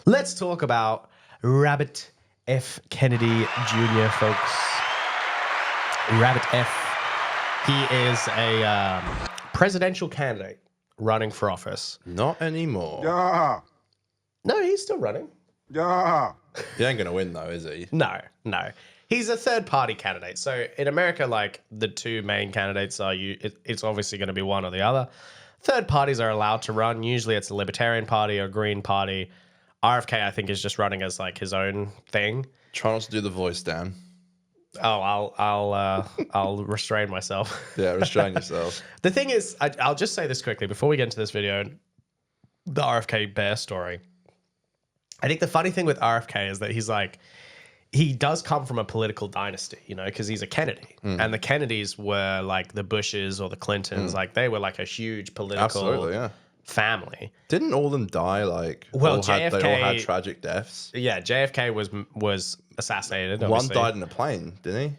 Let's talk about Robert F. Kennedy Jr., folks. Robert F. He is a presidential candidate running for office. Not anymore. Yeah. No, he's still running. Yeah. He ain't gonna win though, is he? No. He's a third-party candidate. So in America, like, the two main candidates are it's obviously going to be one or the other. Third parties are allowed to run. Usually it's a Libertarian Party or Green Party. RFK, I think, is just running as like his own thing. Try not to do the voice, Dan. Oh, I'll restrain myself. Yeah, restrain yourself. The thing is, I'll just say this quickly before we get into this video, the RFK bear story. I think the funny thing with RFK is that he does come from a political dynasty, you know, because he's a Kennedy. And the Kennedys were like the Bushes or the Clintons. Like, they were like a huge political family. Didn't all of them die? Like, well, they JFK all had tragic deaths. Yeah, JFK was assassinated. Obviously. One died in a plane, didn't he?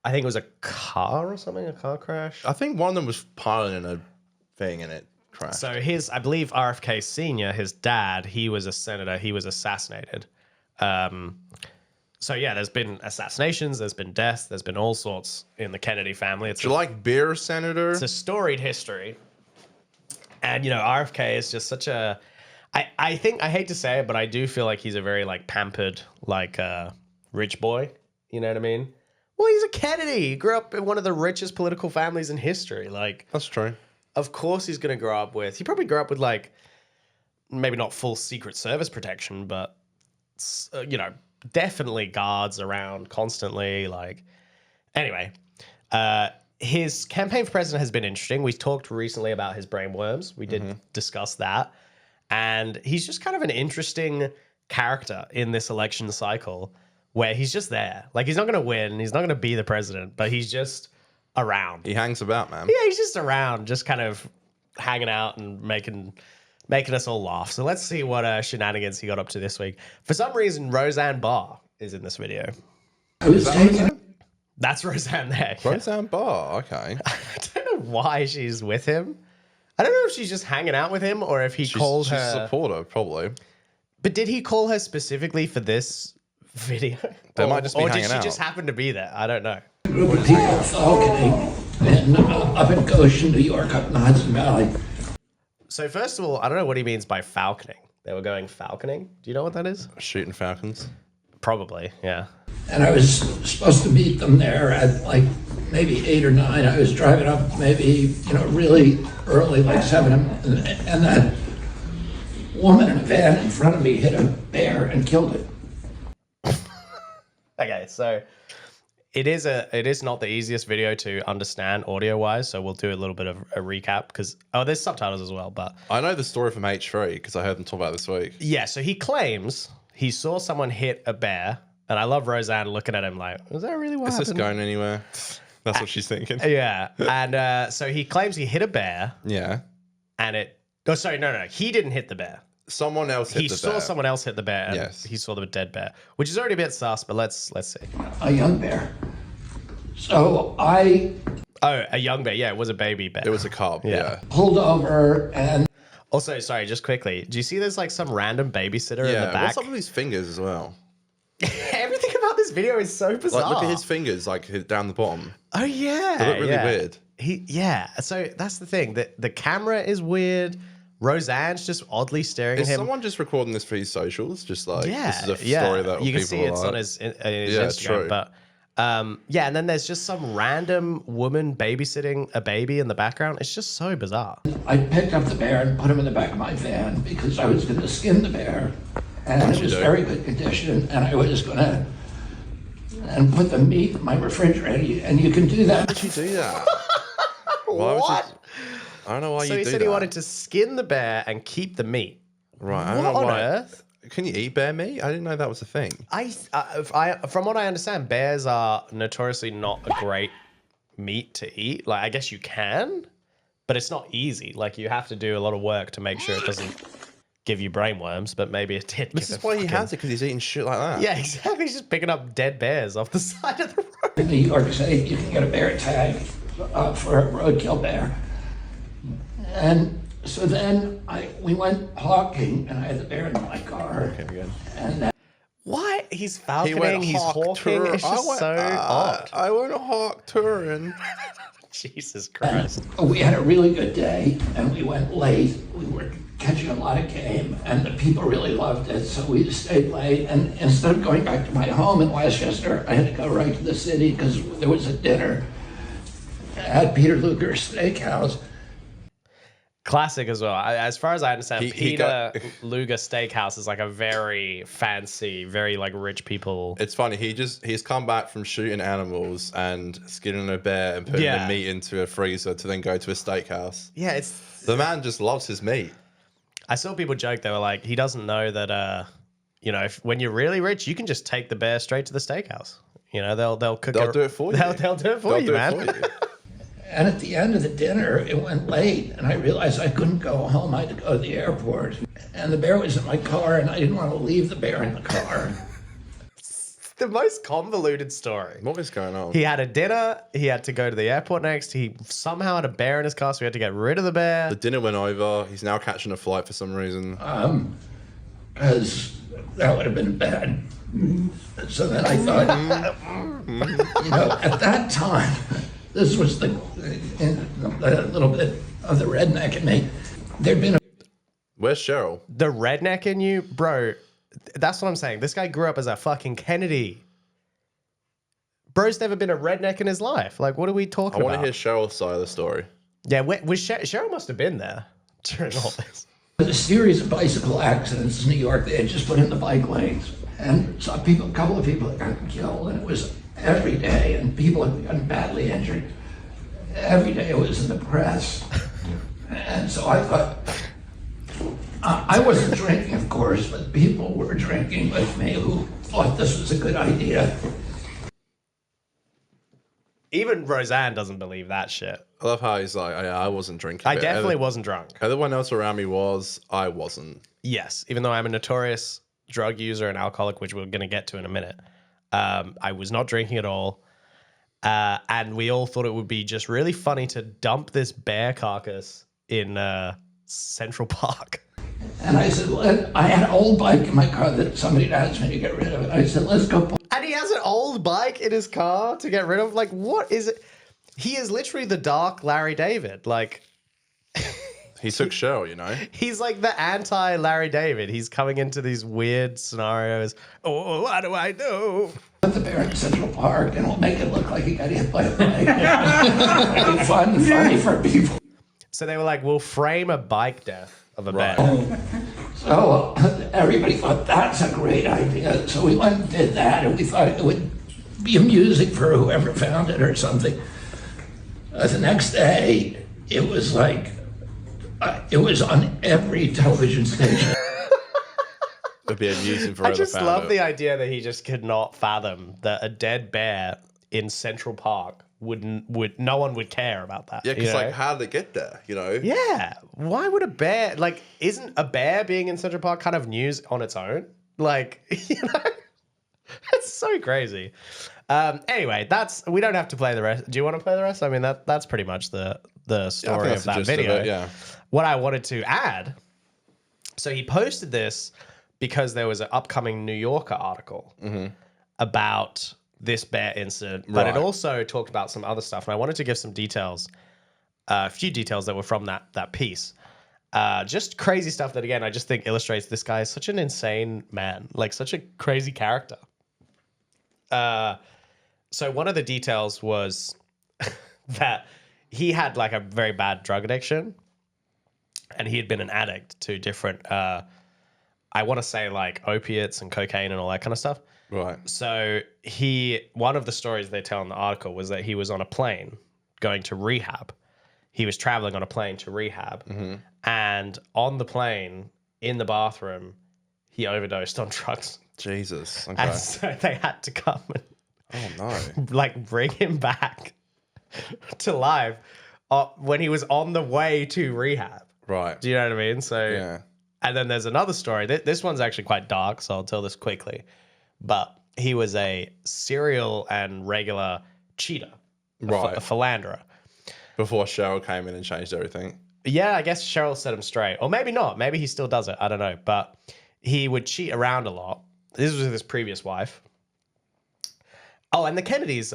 I think it was a car or something, a car crash. I think one of them was piloting a thing and it crashed. So I believe RFK Sr., his dad, he was a senator. He was assassinated. So yeah, there's been assassinations, there's been deaths, there's been all sorts in the Kennedy family. Do you like beer, Senator? It's a storied history. And, you know, RFK is just such a... I think, I hate to say it, but I do feel like he's a very, like, pampered, like, rich boy. You know what I mean? Well, he's a Kennedy. He grew up in one of the richest political families in history. Like... That's true. Of course he's going to grow up with... He probably grew up with, like, maybe not full Secret Service protection, but, you know, definitely guards around constantly. Like, anyway, his campaign for president has been interesting. We talked recently about his brainworms. We did discuss that. And he's just kind of an interesting character in this election cycle where he's just there. Like, he's not going to win. He's not going to be the president, but he's just around. He hangs about, man. Yeah, he's just around, just kind of hanging out and making us all laugh. So let's see what shenanigans he got up to this week. For some reason, Roseanne Barr is in this video. That's Roseanne there. Roseanne Barr, okay. I don't know why she's with him. I don't know if she's just hanging out with him or if he called her. She's a supporter, probably. But did he call her specifically for this video? They might just be hanging out. Or did she just happen to be there? I don't know. A group of people falconing and up in Goshen, New York, up in the Hudson Valley. So first of all, I don't know what he means by falconing. They were going falconing. Do you know what that is? Shooting falcons. Probably, yeah. And I was supposed to meet them there at like maybe 8 or 9. I was driving up maybe, you know, really early, like 7. And that woman in a van in front of me hit a bear and killed it. Okay, so it is not the easiest video to understand audio-wise, so we'll do a little bit of a recap because, there's subtitles as well, but... I know the story from H3 because I heard them talk about it this week. Yeah, so he claims he saw someone hit a bear, and I love Roseanne looking at him like, is that really what happened? Is this going anywhere? That's what she's thinking. Yeah, and so he claims he hit a bear. Yeah. And it... Oh, sorry, no. He didn't hit the bear. Someone else hit the bear. He saw someone else hit the bear, and yes. he saw the dead bear, which is already a bit sus, but let's see. A young bear. So I... Oh, a young bear. Yeah, it was a baby bear. It was a cub, yeah. pulled over and... Also, sorry, just quickly. Do you see there's like some random babysitter in the back? What's up with his fingers as well? Everything about this video is so bizarre. Like, look at his fingers, like down the bottom. Oh, yeah. They look really weird. So that's the ththing. The camera is weird. Roseanne's just oddly staring at him. Is someone just recording this for his socials? Just like, this is a story that you people can see it's like. on his Instagram. True. But and then there's just some random woman babysitting a baby in the background. It's just so bizarre. I picked up the bear and put him in the back of my van because I was going to skin the bear. And it was very good condition. And I was going to put the meat in my refrigerator. And you can do that. Why would you do that? What? I don't know why you do that. So he said he wanted to skin the bear and keep the meat. Right. I don't know what on why. earth? Can you eat bear meat? I didn't know that was a thing. From what I understand, bears are notoriously not a great meat to eat. Like, I guess you can, but it's not easy. Like, you have to do a lot of work to make sure it doesn't give you brainworms, but maybe it did. This is why he has it, because he's eating shit like that. Yeah, exactly. He's just picking up dead bears off the side of the road. In New York City, you can get a bear tag for a roadkill bear. And so then we went hawking, and I had the bear in my car. Okay, he's falconing, he's hawking. It's just so odd. I went hawk touring. Jesus Christ. We had a really good day, and we went late. We were catching a lot of game, and the people really loved it, so we stayed late. And instead of going back to my home in Westchester, I had to go right to the city because there was a dinner at Peter Luger's Steakhouse. Classic as well. As far as I understand, Peter Luger Steakhouse is like a very fancy, very like rich people. It's funny. He's come back from shooting animals and skinning a bear and putting the meat into a freezer to then go to a steakhouse. Yeah, the man just loves his meat. I saw people joke. They were like, he doesn't know that when you're really rich, you can just take the bear straight to the steakhouse. You know, they'll cook. They'll do it for you. They'll do it for you, man. And at the end of the dinner, it went late, and I realized I couldn't go home. I had to go to the airport. And the bear was in my car, and I didn't want to leave the bear in the car. The most convoluted story. What is going on? He had a dinner. He had to go to the airport next. He somehow had a bear in his car, so we had to get rid of the bear. The dinner went over. He's now catching a flight for some reason. Because that would have been bad. So then I thought, at that time, this was a little bit of the redneck in me. There'd been Where's Cheryl? The redneck in you? Bro, that's what I'm saying. This guy grew up as a fucking Kennedy. Bro's never been a redneck in his life. Like, what are we talking about? I want to hear Cheryl's side of the story. Yeah, Cheryl must have been there during all this. a series of bicycle accidents in New York. They had just put in the bike lanes. And saw a couple of people had gotten killed, and it was every day, and people had gotten badly injured. Every day it was in the press. And so I thought, I wasn't drinking, of course, but people were drinking with me who thought this was a good idea. Even Roseanne doesn't believe that shit. I love how he's like, I wasn't drinking. I definitely wasn't drunk. Everyone else around me was. I wasn't. Yes, even though I'm a notorious drug user and alcoholic, which we're going to get to in a minute. I was not drinking at all. And we all thought it would be just really funny to dump this bear carcass in Central Park. And I said, I had an old bike in my car that somebody had asked me to get rid of it. I said, let's go. And he has an old bike in his car to get rid of? Like, what is it? He is literally the dark Larry David. Like, he took Cheryl, you know? He's like the anti-Larry David. He's coming into these weird scenarios. Oh, what do I do? Put the bear in Central Park and we'll make it look like he got hit by a bike. It'll be funny for people. So they were like, we'll frame a bike death of a bear. So everybody thought that's a great idea. So we went and did that, and we thought it would be amusing for whoever found it or something. The next day, it was like, it was on every television station. It'd be amusing for I just love the idea that he just could not fathom that a dead bear in Central Park no one would care about that. Yeah, because like, how did it get there? You know? Yeah. Why would a bear isn't a bear being in Central Park kind of news on its own? Like, you know, it's so crazy. Anyway, we don't have to play the rest. Do you want to play the rest? I mean, that's pretty much the story of that video. Yeah. What I wanted to add, so he posted this because there was an upcoming New Yorker article about this bear incident, but it also talked about some other stuff. And I wanted to give some details, a few details that were from that piece. Just crazy stuff that, again, I just think illustrates this guy is such an insane man, like such a crazy character. So one of the details was that he had like a very bad drug addiction, and he had been an addict to different, I want to say like opiates and cocaine and all that kind of stuff. Right. So one of the stories they tell in the article was that he was on a plane going to rehab. He was traveling on a plane to rehab. And on the plane, in the bathroom, he overdosed on drugs. Jesus. Okay. And so they had to come and like bring him back to life when he was on the way to rehab. Right. Do you know what I mean? So, yeah. And then there's another story. This one's actually quite dark, so I'll tell this quickly. But he was a serial and regular cheater, a philanderer. Before Cheryl came in and changed everything. Yeah, I guess Cheryl set him straight. Or maybe not. Maybe he still does it. I don't know. But he would cheat around a lot. This was with his previous wife. Oh, and the Kennedys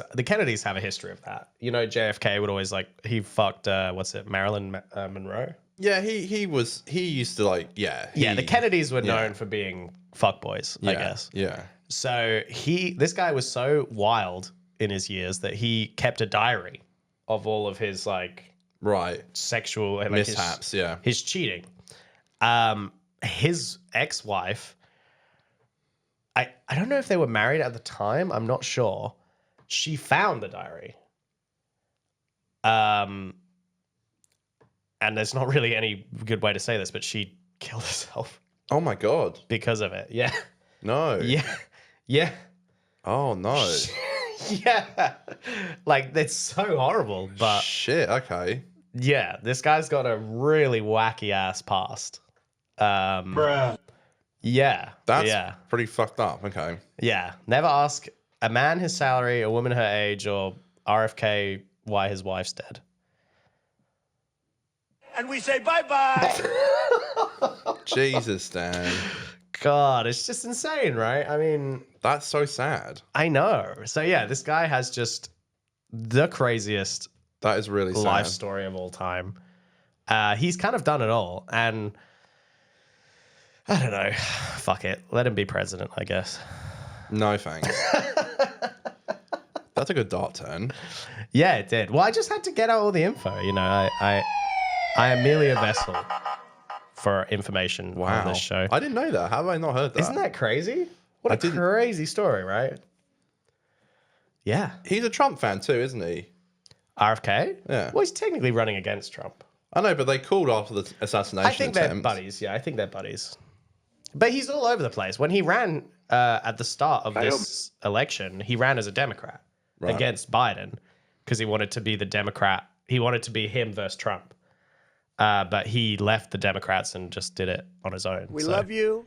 have a history of that. You know, JFK would always he fucked Marilyn Monroe. Yeah, he used to The Kennedys were known for being fuckboys, I guess. Yeah. So this guy was so wild in his years that he kept a diary of all of his sexual and mishaps, his cheating. His ex-wife, I don't know if they were married at the time. I'm not sure. She found the diary. And there's not really any good way to say this, but she killed herself. Oh my God. Because of it. Yeah. No. Yeah. Yeah. Oh no. Yeah. That's so horrible, but shit, okay. Yeah, this guy's got a really wacky ass past. Bruh. Yeah. That's pretty fucked up. Okay. Yeah. Never ask a man his salary, a woman her age, or RFK why his wife's dead. And we say bye-bye. Jesus, Dan. God, it's just insane, right? I mean... That's so sad. I know. So yeah, this guy has just the craziest... That is really sad. Life story of all time. He's kind of done it all, and... I don't know. Fuck it. Let him be president, I guess. No, thanks. That took a dark turn. Yeah, it did. Well, I just had to get out all the info. You know, I am merely a vessel for information on this show. I didn't know that. How have I not heard that? Isn't that crazy? What a crazy story, right? Yeah. He's a Trump fan too, isn't he? RFK? Yeah. Well, he's technically running against Trump. I know, but they called after the assassination I think they're buddies. Yeah, I think they're buddies. But he's all over the place. When he ran at the start of this election, he ran as a Democrat against Biden because he wanted to be the Democrat. He wanted to be him versus Trump. But he left the Democrats and just did it on his own. We love you.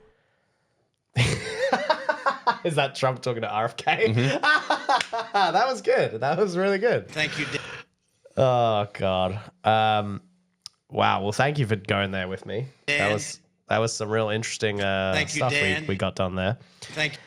Is that Trump talking to RFK? Mm-hmm. That was good. That was really good. Thank you, Dan. Oh, God. Wow. Well, thank you for going there with me. Dan. That was some real interesting stuff Dan. we got done there. Thank you.